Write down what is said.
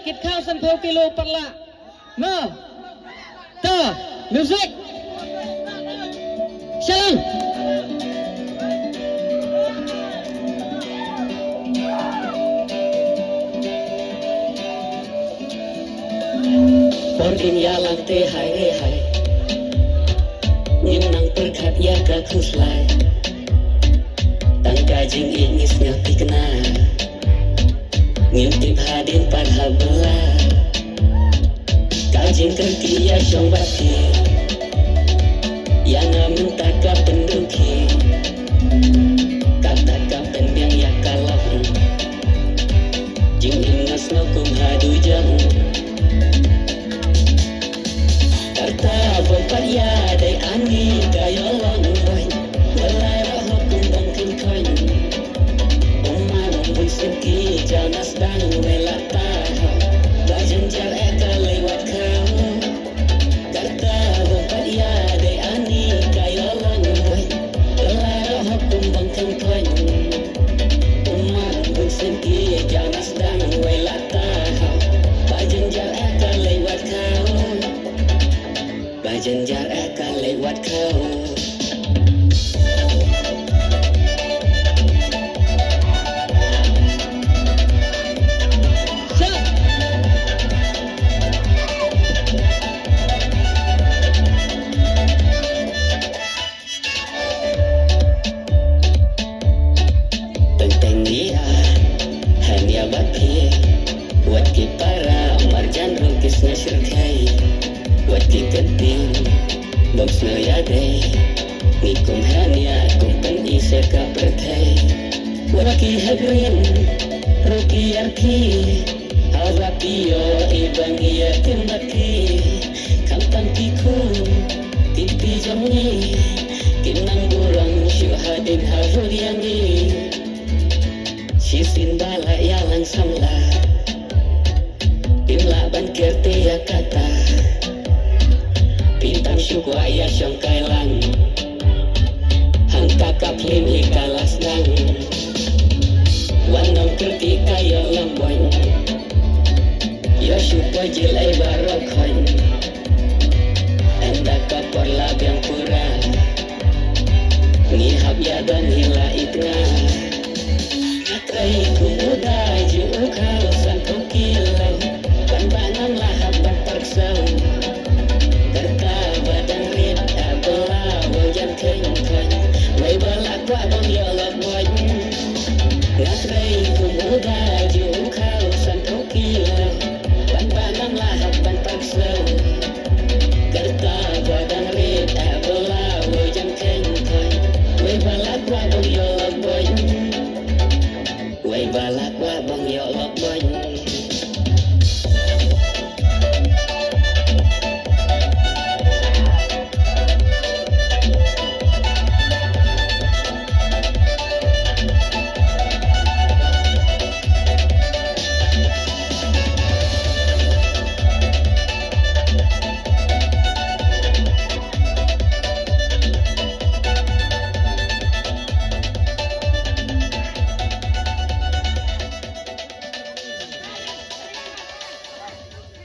Kit khao sân khấu kilo bật lạ. Ngờ. Tờ. Music. Salam. Pordin ya lante hai hai. Nhưng nang perkat ya ka kuslai. Tangka jing ingis ngapikna. Ngintip hadin parhabla. Kajing kerti ya syong bati. Yang minta ka penduki. Kata ka pendiang ya kalap. Jing ingas no kum hadu jang. Karta bompat ya day ani kayo long boy. Walay roh kum bangkin koin. Umar bun seki janas dang melata. Bajan jar eka lewat kau. Karta bompat ya day ani kayo long boy. Walay roh kum bangkin koin. Umar bun seki janas dang melata. Bajan jar eka lewat kau. Bajan jar eka lewat kau. Tentang dia hanya baki. Wat ki para marjan rukis na syirkai. Wat ki kenting boms na yade. Nikum hanya kumpan isa ka pertai. Wat ki hagrin ruki arki. Harapiyo ibang iya timbaki. Kampan kiku tipi jamni. Kinang burang syuhadin harul yangi. Sisin bala ya langsam lah. Laban kerti ya kata. Pintam syukwa ya syong kailang. Hang kakap lim ikalas nang. Wanam kerti kaya lamboy. Ya syukwa jilai barokhoy. Enda kapor labiang pura. Ngihap ya dan hila itna.